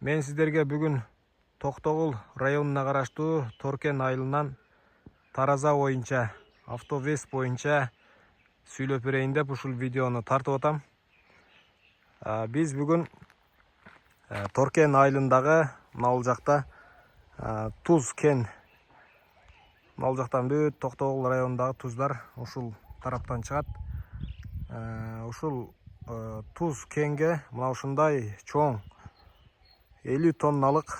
Мен сіздерге бүгін Тоқтоғыл районына қараштуу Торкен айылынан Тараза боюнча, автовес боюнча сүйлөп берейин деп ушул видеону тартып атам. Биз бүгүн Торкен айылындагы мына жакта туз кен, мына жактан бүт Токтогул районундагы туздар ушул тараптан чыгат. Ушул туз кенге мына ушундай чоң 50 тонналык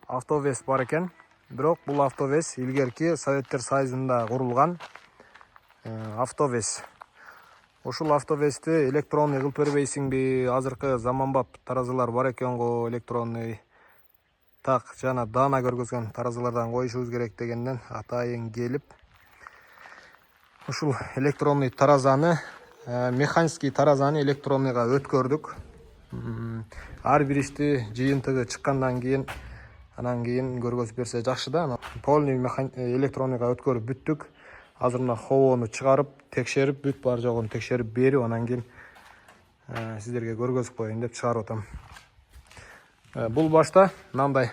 автовес бар экен. Бирок бул автовес илгерки Советтер Союзунда курулган автовес. Ушул автовести электронный кылып бербейсиңби? Азыркы заманбап таразалар бар экен го, электронный так жана даана көргөзгөн таразалардан коюшубуз керек дегенден атайын келип, ушул электронный таразаны, механический таразаны электронныйга өткөрдүк. Ар бир ишти жыйынтыгы чыккандан кийин, анан кийин көргөзүп берсе жакшы да. Полный электронныйга өткөрүп бүттүк. Азыр мына хобону чыгарып, текшерип, бүт бар жогун текшерип берип, анан кийин сиздерге көргөзүп коеюн деп чыгарып атам. Бул башта мындай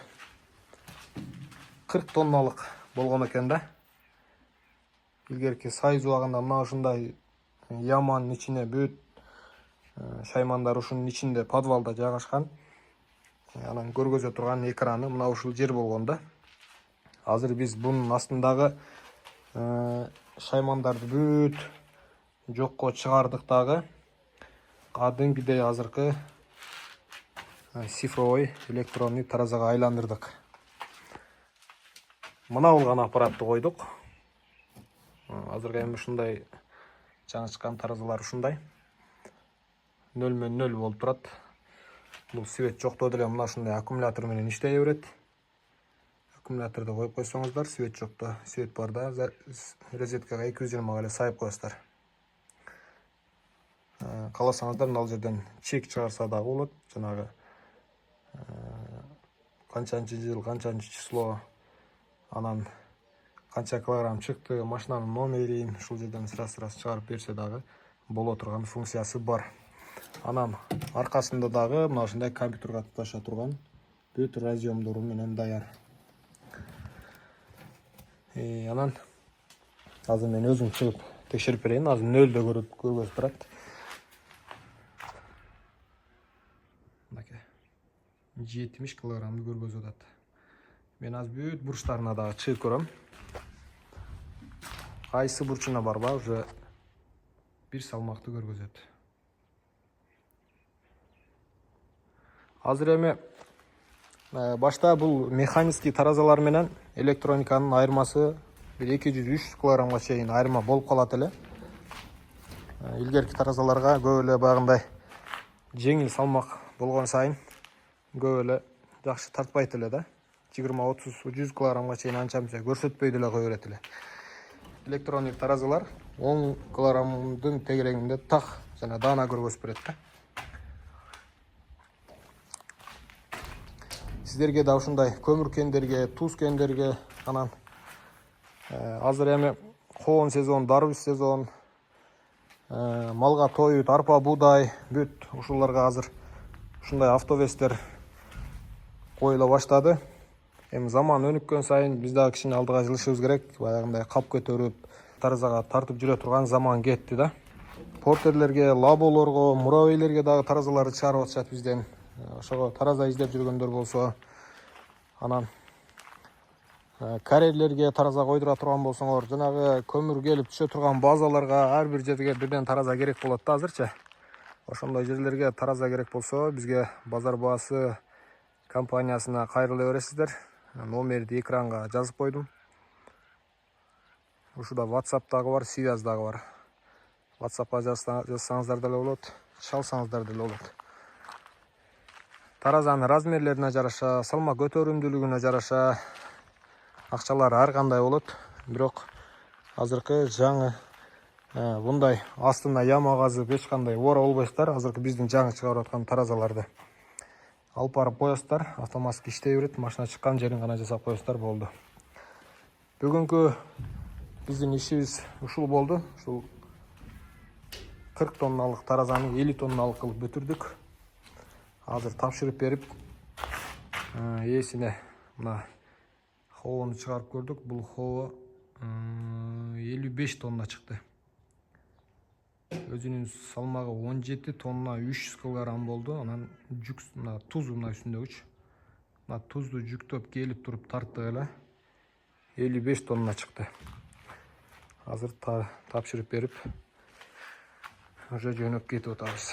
40 тонналык болгон экен да. Илгерки Союз убагында мына ушундай яманын ичине бүт шаймандар ушунун ичинде подвалда жайгашкан. Анан көргөзө турган экраны мына ушул жер болгон да. Азыр биз бунун астындагы шаймандарды бүт жокко чыгардык дагы. Кадимкидей азыркы цифровой электронный таразага айландырдык. Мына болгон аппаратты койдук. Азыркы эми ушундай жаңы чыккан таразалар ушундай 0/0 болуп турат. Бул свет жоктоо деле мына ушундай аккумулятор менен иштей берет. Аккумуляторду коюп койсоңуздар, свет жокто, свет барда розеткага 220 эле сайып коесуздар. Кааласаңыздар мына жерден чек чыгарса да болот. Жанагы канчанчы жыл, канчанчы число, анан канча килограмм чыкты, машинанын номерин ушул жерден сырас чыгарып берсе дагы боло турган функциясы бар. Анан аркасында дагы мына ушундай компьютерге туташа турган бүт разъемдору менен даяр. Анан азыр мен өзүм чыгып текшерип берейин. Азыр нөлдө көргөзүп турат. 70 килограммды көргөзүп атат. Мен азыр бүт бурчтарына дагы чыгып көрөм. Кайсы бурчуна барба уже бир салмакты көргөзөт. Азыр эми башта бул механический таразалар менен электрониканын айырмасы 200-300 килограммга чейин айырма болуп калат эле. Илгерки таразаларга көп эле багындай жеңил салмак болгон сайын көп эле жакшы тартпайт эле да. 20-30-100 килограммга чейин анча-мынча көрсөтпөй деле кое берет эле. Электронный таразалар 10 килограммдын тегерегинде так жана даана көргөзүп берет да. Сиздерге да ушундай көмүр кендерге, туз кендерге, анан азыр эми коон сезон, дарбыз сезон, малга тоют, арпа, буудай, бүт ушуларга азыр ушундай автовестер коюла баштады. Эми заман өнүккөн сайын биз дагы кичине алдыга жылышыбыз керек. Баягындай кап көтөрүп, таразага тартып жүрө турган заман кетти да. Портерлерге, лаболорго, муравейлерге дагы таразаларды чыгарып атышат бизден. Ошого тараза издеп жүргөндөр болсо, анан карьерлерге тараза койдура турган болсоңор, жанагы көмүр келип түшө турган базаларга ар бир жерге бирден тараза керек болот да азырчы. Ошондой жерлерге тараза керек болсо, бизге базар баасы компаниясына кайрыла бересиздер. Номерди экранга жазып койдум. Ушуда WhatsApp дагы бар, связь дагы бар. WhatsAppка жазсаңыздар деле болот, чалсаңыздар деле болот. Таразанын размерлерине жараша, салмак көтөрүмдүүлүгүнө жараша акчалары ар кандай болот. Бирок азыркы жаңы мындай астына яма казып эч кандай ора болбойсуздар. Азыркы биздин жаңы чыгарып аткан таразаларды алып барып коесуздар, автоматик иштей берет, машина чыккан жерин гана жасап коесуздар, болду. Бүгүнкү биздин ишибиз ушул болду. Ушул 40 тонналык таразаны 50 тонналык кылып бүтүрдүк. Азыр тапшырып берип Есіне мына хованы шығарып көрдік. Бұл хова 55 тонна шықты. Өзінің салмағы 17 тонна 300 килограмм болды. Анан жүк, мына туз мына үстінде үш. Мына тузду жүктөп келіп тұрып тарттық эле. 55 тонна шықты. Азыр тапшырып беріп, уже жөнөп кетіп отабыз.